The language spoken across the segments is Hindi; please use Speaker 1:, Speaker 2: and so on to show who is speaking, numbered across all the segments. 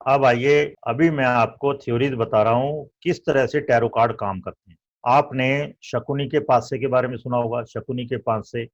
Speaker 1: अब आइए, अभी मैं आपको थ्योरीज बता रहा हूँ किस तरह से टैरो कार्ड काम करते हैं। आपने शकुनी के पासे के बारे में सुना होगा। शकुनी के पासे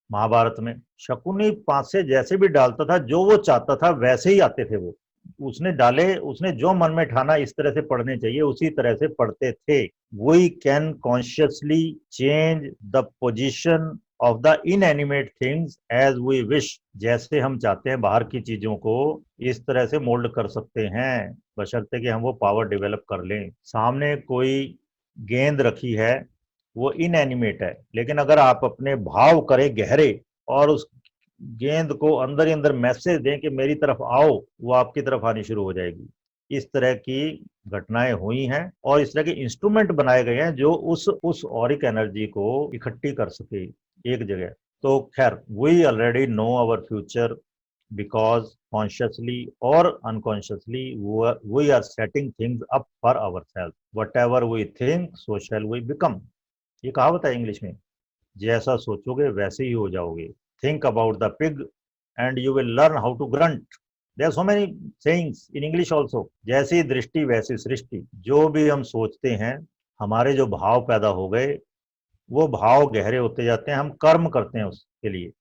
Speaker 1: महाभारत में शकुनी पासे जैसे भी डालता था, जो वो चाहता था वैसे ही आते थे वो। उसने डाले, उसने जो मन में ठाना इस तरह से पढ़ने चाहिए उसी तरह से पढ़ते थे। We can consciously change the position of the inanimate things as we wish. जैसे हम चाहते हैं बाहर की चीजों को इस तरह से मोल्ड कर सकते हैं, बशर्ते कि हम वो पावर डेवलप कर लें। सामने कोई गेंद रखी है, वो इनएनिमेट है, लेकिन अगर आप अपने भाव करें गहरे और उस गेंद को अंदर ही अंदर मैसेज दें कि मेरी तरफ आओ, वो आपकी तरफ आनी शुरू हो जाएगी। इस तरह की घटनाएं हुई हैं और इस तरह के इंस्ट्रूमेंट बनाए गए हैं जो उस ऑरिक एनर्जी को इकट्ठी कर सके एक जगह। तो खैर, we already know our future because consciously और unconsciously we are setting things up for our self. Whatever we think so shall we become. ये कहावत है इंग्लिश में, जैसा सोचोगे वैसे ही हो जाओगे। Think about the pig and you will learn how to grunt. There are so many sayings in English also. जैसी दृष्टि वैसी सृष्टि। जो भी हम सोचते हैं, हमारे जो भाव पैदा हो गए, वो भाव गहरे होते जाते हैं। हम कर्म करते हैं उसके लिए।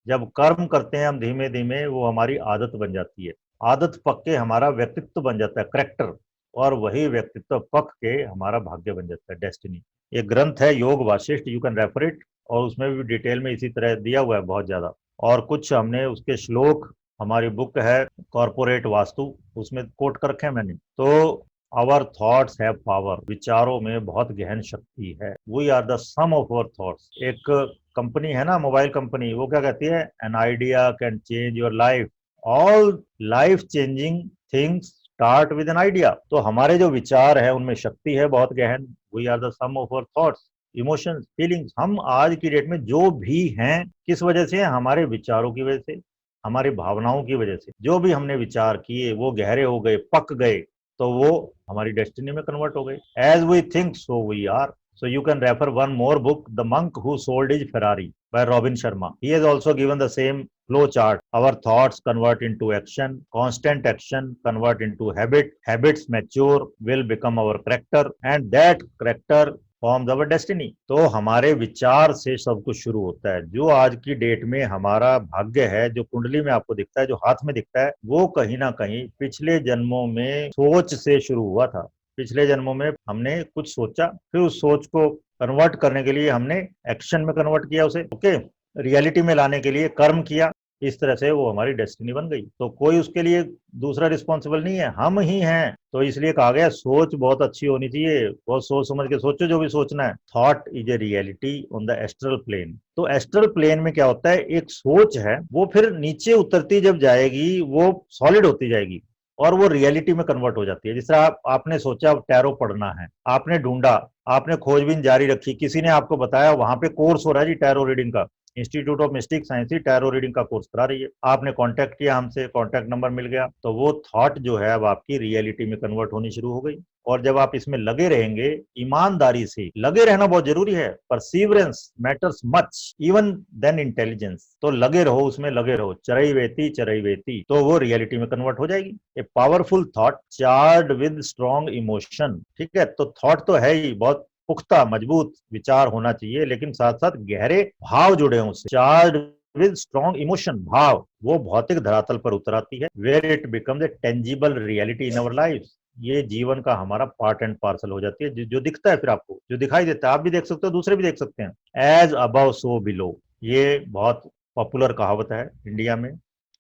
Speaker 1: जब कर्म करते हैं हम धीमे धीमे, वो हमारी आदत बन जाती है। आदत पक के हमारा व्यक्तित्व बन जाता है, करेक्टर। और वही व्यक्तित्व पक के हमारा भाग्य बन जाता है, डेस्टिनी। एक ग्रंथ है योग Vasishtha, you can refer it, और उसमें भी डिटेल में इसी तरह दिया हुआ है बहुत ज्यादा। और कुछ हमने उसके श्लोक, हमारी बुक है कॉर्पोरेट वास्तु, उसमें कोट कर रखे हैं मैंने। तो आवर थॉट्स हैव पावर। विचारों में बहुत गहन शक्ति है। We are the sum of our thoughts. एक कंपनी है ना, मोबाइल कंपनी, वो क्या कहती है, an idea can change your life. All life changing things start with an idea. तो हमारे जो विचार है उनमें शक्ति है बहुत गहन। We are the sum of our thoughts, emotions, feelings. हम आज की डेट में जो भी हैं, किस वजह से? हमारे विचारों की वजह से, हमारी भावनाओं की वजह से। जो भी हमने विचार किए वो गहरे हो गए, पक गए, तो वो हमारी डेस्टिनी में कन्वर्ट हो गए। As we think so we are. So you can refer one more book, The Monk Who Sold His Ferrari by Robin Sharma. He has also given the same flow chart. Our thoughts convert into action. Constant action convert into habit. Habits mature, will become our character, and that character forms our destiny. तो हमारे विचार से सब कुछ शुरू होता है। जो आज की डेट में हमारा भाग्य है, जो कुंडली में आपको दिखता है, जो हाथ में दिखता है, वो कहीं ना कहीं पिछले जन्मों में सोच से शुरू हुआ था। पिछले जन्मों में हमने कुछ सोचा, फिर उस सोच को कन्वर्ट करने के लिए हमने एक्शन में कन्वर्ट किया, उसे ओके रियलिटी में लाने के लिए कर्म किया। इस तरह से वो हमारी डेस्टिनी बन गई। तो कोई उसके लिए दूसरा रिस्पॉन्सिबल नहीं है, हम ही हैं। तो इसलिए कहा गया सोच बहुत अच्छी होनी चाहिए, बहुत सोच समझ के सोचो जो भी सोचना है। Thought is a reality on the astral plane. तो एस्ट्रल प्लेन में क्या होता है, एक सोच है, वो फिर नीचे उतरती जब जाएगी वो सॉलिड होती जाएगी और वो रियलिटी में कन्वर्ट हो जाती है। जिस तरह आपने सोचा टैरो पढ़ना है, आपने ढूंढा, आपने खोजबीन जारी रखी, किसी ने आपको बताया वहां पे कोर्स हो रहा है जी टैरो रीडिंग का, institute of mistake science he tarot reading का कोर्स करा रही है। आपने कांटेक्ट किया हमसे, कांटेक्ट नंबर मिल गया, तो वो थॉट जो है अब आपकी रियलिटी में कन्वर्ट होनी शुरू हो गई। और जब आप इसमें लगे रहेंगे, ईमानदारी से लगे रहना बहुत जरूरी है। Perseverance matters much even then intelligence. तो लगे रहो, उसमें लगे रहो, चरई वेती, तो वो रियलिटी में कन्वर्ट हो जाएगी। A powerful thought charge with strong emotion. ठीक है, तो थॉट तो है ही, बहुत पुख्ता मजबूत विचार होना चाहिए, लेकिन साथ साथ गहरे भाव जुड़े हों उससे। चार्ज विद स्ट्रॉन्ग इमोशन, भाव, वो भौतिक धरातल पर उतर आती है। Where it becomes a tangible reality in our life. ये जीवन का हमारा पार्ट एंड पार्सल हो जाती है, जो दिखता है, फिर आपको जो दिखाई देता है, आप भी देख सकते हो, दूसरे भी देख सकते हैं। एज अबव सो बिलो, ये बहुत पॉपुलर कहावत है इंडिया में।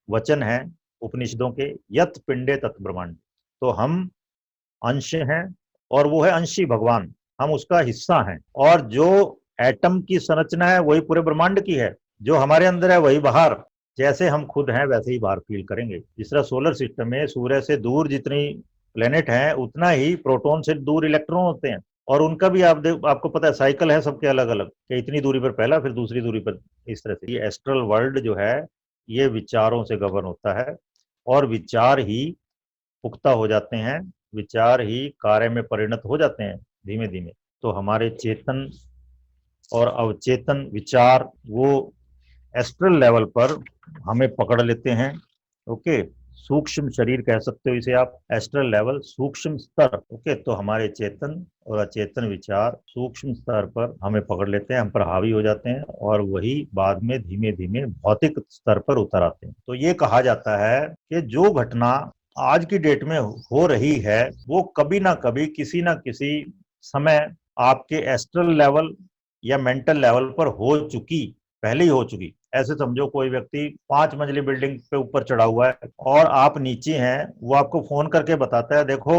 Speaker 1: वचन है उपनिषदों के, यत पिंडे तत् ब्रह्मांड। तो हम अंश हैं और वो है अंशी भगवान, हम उसका हिस्सा हैं। और जो एटम की संरचना है वही पूरे ब्रह्मांड की है। जो हमारे अंदर है वही बाहर। जैसे हम खुद हैं वैसे ही बाहर फील करेंगे। जिस तरह सोलर सिस्टम में सूर्य से दूर जितनी प्लेनेट है, उतना ही प्रोटॉन से दूर इलेक्ट्रॉन होते हैं। और उनका भी आपको पता है साइकिल है सबके अलग अलग, कि इतनी दूरी पर पहला, फिर दूसरी दूरी पर। इस तरह से ये एस्ट्रल वर्ल्ड जो है, ये विचारों से गवर्न होता है। और विचार ही पुख्ता हो जाते हैं, विचार ही कार्य में परिणत हो जाते हैं धीमे धीमे। तो हमारे चेतन और अवचेतन विचार वो एस्ट्रल लेवल पर हमें पकड़ लेते हैं। ओके, सूक्ष्म शरीर कह सकते हो इसे आप, एस्ट्रल लेवल सूक्ष्म स्तर। ओके, तो हमारे चेतन और अचेतन विचार सूक्ष्म स्तर पर हमें पकड़ लेते हैं, हम पर हावी हो जाते हैं, और वही बाद में धीमे धीमे भौतिक स्तर पर उतर आते हैं। तो ये कहा जाता है कि जो घटना आज की डेट में हो रही है वो कभी ना कभी किसी ना किसी समय आपके एस्ट्रल लेवल या मेंटल लेवल पर हो चुकी, पहले ही हो चुकी। ऐसे समझो कोई व्यक्ति 5 मंजिली बिल्डिंग पे ऊपर चढ़ा हुआ है और आप नीचे हैं, वो आपको फोन करके बताता है देखो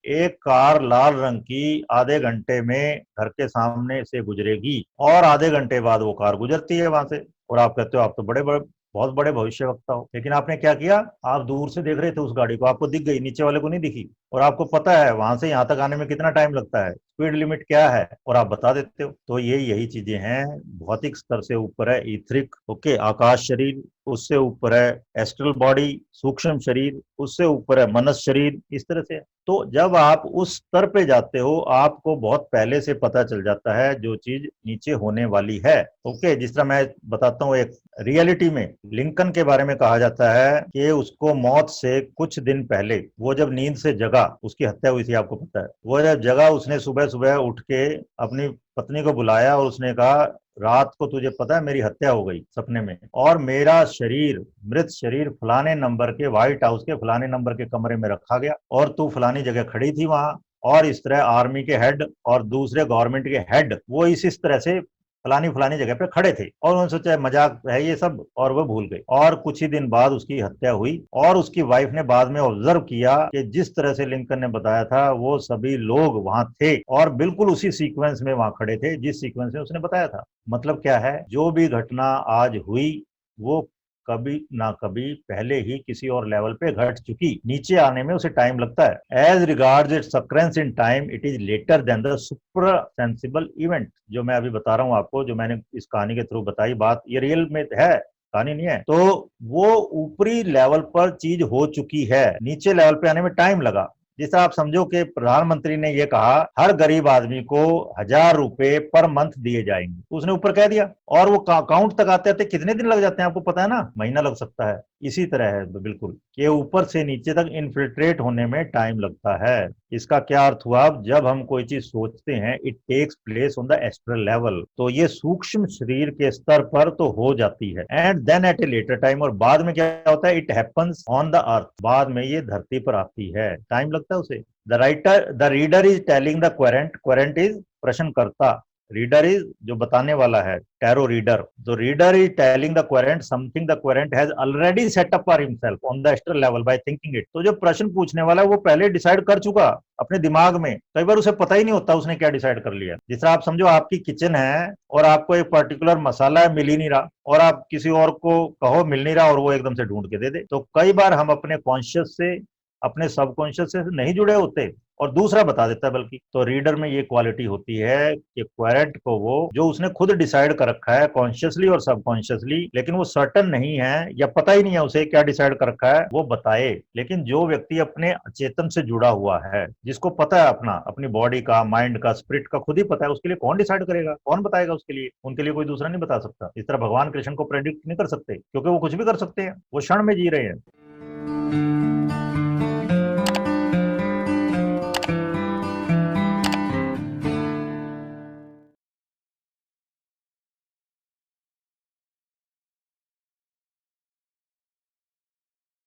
Speaker 1: एक कार लाल रंग की आधे घंटे में घर के सामने से गुजरेगी, और आधे घंटे बाद वो कार गुजरती है वहां से, और आप कहते हो आप तो बड़े बड़े बहुत बड़े भविष्यवक्ता हो। लेकिन आपने क्या किया, आप दूर से देख रहे थे उस गाड़ी को, आपको दिख गई, नीचे वाले को नहीं दिखी, और आपको पता है वहां से यहाँ तक आने में कितना टाइम लगता है, स्पीड लिमिट क्या है, और आप बता देते हो। तो यही चीजें हैं। भौतिक स्तर से ऊपर है ईथरिक, ओके, आकाश शरीर, उससे ऊपर है एस्ट्रल बॉडी सूक्ष्म शरीर, उससे ऊपर है मनस शरीर, इस तरह से। तो जब आप उस स्तर पे जाते हो आपको बहुत पहले से पता चल जाता है जो चीज नीचे होने वाली है। ओके, जिस तरह मैं बताता हूँ, एक रियलिटी में लिंकन के बारे में कहा जाता है कि उसको मौत से कुछ दिन पहले, वो जब नींद से जगा, उसकी हत्या हुई थी आपको पता है, वो जब जगा उसने सुबह सुबह उठ के अपनी पत्नी को बुलाया और उसने कहा रात को तुझे पता है मेरी हत्या हो गई सपने में, और मेरा शरीर, मृत शरीर फलाने नंबर के व्हाइट हाउस के फलाने नंबर के कमरे में रखा गया, और तू फलानी जगह खड़ी थी वहां, और इस तरह आर्मी के हेड और दूसरे गवर्नमेंट के हेड वो इस तरह से फलानी फलानी जगह पे खड़े थे, और उन्होंने सोचा मजाक है ये सब, और वो भूल गए। और कुछ ही दिन बाद उसकी हत्या हुई, और उसकी वाइफ ने बाद में ऑब्जर्व किया कि जिस तरह से लिंकन ने बताया था वो सभी लोग वहां थे, और बिल्कुल उसी सीक्वेंस में वहां खड़े थे जिस सीक्वेंस में उसने बताया था। मतलब क्या है, जो भी घटना आज हुई वो कभी ना कभी पहले ही किसी और लेवल पे घट चुकी, नीचे आने में उसे टाइम लगता है। As regards its occurrence in time it is later than the super sensible event. जो मैं अभी बता रहा हूँ आपको, जो मैंने इस कहानी के थ्रू बताई बात, ये रियल में है, कहानी नहीं है। तो वो ऊपरी लेवल पर चीज हो चुकी है, नीचे लेवल पे आने में टाइम लगा। जैसे आप समझो कि प्रधानमंत्री ने ये कहा हर गरीब आदमी को 1,000 रुपए पर मंथ दिए जाएंगे, उसने ऊपर कह दिया, और वो अकाउंट तक आते आते कितने दिन लग जाते हैं आपको पता है ना, महीना लग सकता है। इसी तरह है बिल्कुल, कि ऊपर से नीचे तक इन्फिल्ट्रेट होने में टाइम लगता है। इसका क्या अर्थ हुआ, जब हम कोई चीज सोचते हैं it takes place on the astral level, तो ये सूक्ष्म शरीर के स्तर पर तो हो जाती है, and then at a later time, और बाद में क्या होता है, it happens on the earth, बाद में ये धरती पर आती है, टाइम लगता है उसे। The reader is telling the querent, querent is प्रश्नकर्ता, रीडर इज जो बताने वाला है, टैरो रीडर, तो reader is telling the querent something the querent has already set up for himself on the astral level by thinking it. तो जो प्रश्न पूछने वाला है वो पहले डिसाइड कर चुका अपने दिमाग में, कई बार उसे पता ही नहीं होता उसने क्या डिसाइड कर लिया। जिस तरह आप समझो आपकी किचन है और आपको एक पर्टिकुलर मसाला है मिल ही नहीं रहा, और आप किसी और को कहो मिल नहीं रहा, और वो एकदम से ढूंढ के दे दे। तो कई बार हम अपने कॉन्शियस से, अपने सबकॉन्शियस से नहीं जुड़े होते, और दूसरा बता देता है बल्कि। तो रीडर में ये क्वालिटी होती है कि क्वेरेंट को वो जो उसने खुद डिसाइड कर रखा है कॉन्शियसली और सबकॉन्शियसली, लेकिन वो सर्टन नहीं है या पता ही नहीं है उसे क्या डिसाइड कर रखा है, वो बताए। लेकिन जो व्यक्ति अपने चेतन से जुड़ा हुआ है, जिसको पता है अपना, अपनी बॉडी का, माइंड का, स्पिरिट का खुद ही पता है, उसके लिए कौन डिसाइड करेगा, कौन बताएगा उसके लिए, उनके लिए कोई दूसरा नहीं बता सकता। इस तरह भगवान कृष्ण को प्रेडिक्ट नहीं कर सकते, क्योंकि वो कुछ भी कर सकते हैं, वो क्षण में जी रहे हैं।